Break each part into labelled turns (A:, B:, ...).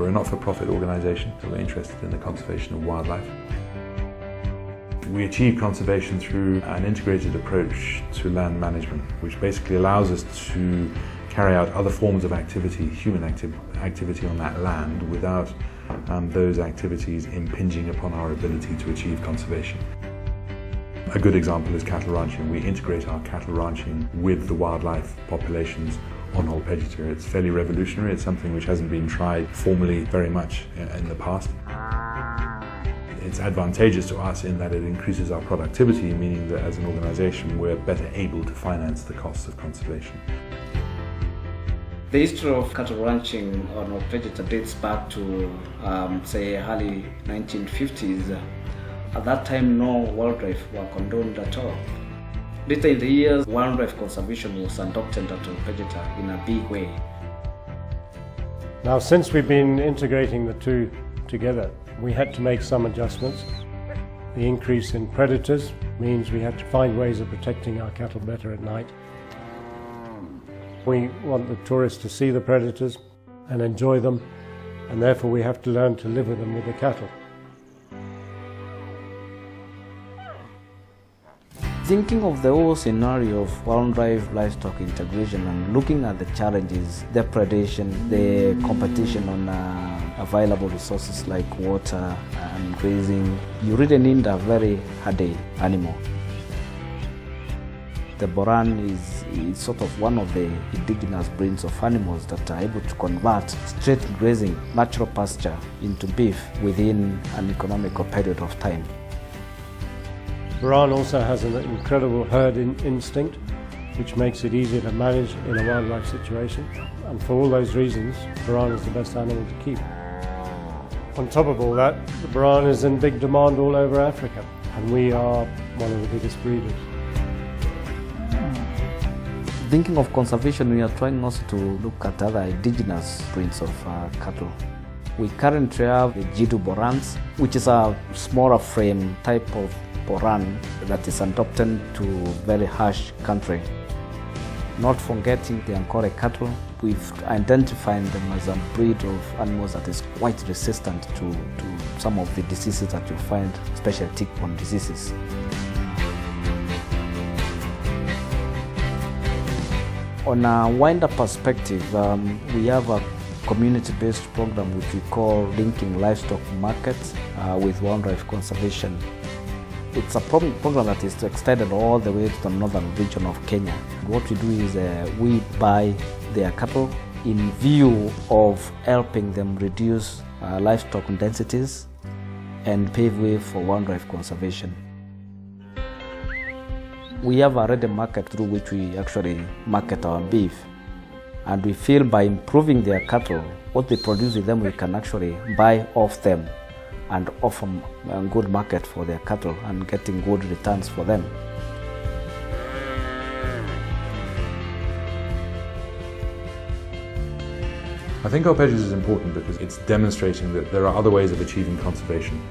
A: We're a not-for-profit organisation, so we're interested in the conservation of wildlife. We achieve conservation through an integrated approach to land management, which basically allows us to carry out other forms of activity, human activity on that land without those activities impinging upon our ability to achieve conservation. A good example is cattle ranching. We integrate our cattle ranching with the wildlife populations on Ol Pejeta. It's fairly revolutionary. It's something which hasn't been tried formally very much in the past. It's advantageous to us in that it increases our productivity, meaning that as an organisation we're better able to finance the costs of conservation.
B: The history of cattle ranching on Ol Pejeta dates back to, say, early 1950s. At that time, no wildlife were condoned at all. Later in the years, wildlife conservation was adopted at Ol Pejeta in a big way.
C: Now, since we've been integrating the two together, we had to make some adjustments. The increase in predators means we had to find ways of protecting our cattle better at night. We want the tourists to see the predators and enjoy them, and therefore we have to learn to live with them with the cattle.
B: Thinking of the whole scenario of wildlife livestock integration and looking at the challenges, the predation, the competition on available resources like water and grazing, you really need a very hardy animal. The Boran is sort of one of the indigenous breeds of animals that are able to convert straight grazing, natural pasture, into beef within an economical period of time.
C: Boran also has an incredible herd instinct, which makes it easier to manage in a wildlife situation. And for all those reasons, Boran is the best animal to keep. On top of all that, the Boran is in big demand all over Africa, and we are one of the biggest breeders.
B: Thinking of conservation, we are trying also to look at other indigenous breeds of cattle. We currently have the Jidu Borans, which is a smaller frame type of Boran that is adapted to very harsh country. Not forgetting the Ankore cattle, we've identified them as a breed of animals that is quite resistant to some of the diseases that you find, especially tick-borne diseases. On a wider perspective, we have a community-based program which we call Linking Livestock Markets with Wildlife Conservation. It's a program that is extended all the way to the northern region of Kenya. What we do is we buy their cattle in view of helping them reduce livestock densities and pave way for wildlife conservation. We have a ready market through which we actually market our beef, and we feel by improving their cattle, what they produce with them, we can actually buy off them and offer a good market for their cattle and getting good returns for them.
A: I think Ol Pejeta is important because it's demonstrating that there are other ways of achieving conservation.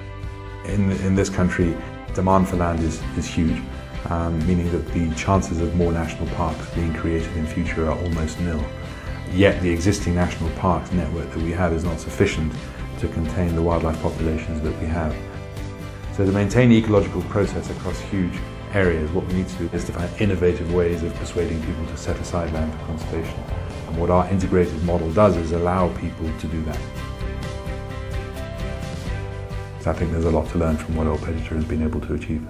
A: In this country, demand for land is huge, meaning that the chances of more national parks being created in future are almost nil. Yet the existing national parks network that we have is not sufficient to contain the wildlife populations that we have. So to maintain the ecological process across huge areas, what we need to do is to find innovative ways of persuading people to set aside land for conservation. And what our integrated model does is allow people to do that. So I think there's a lot to learn from what Ol Pejeta has been able to achieve.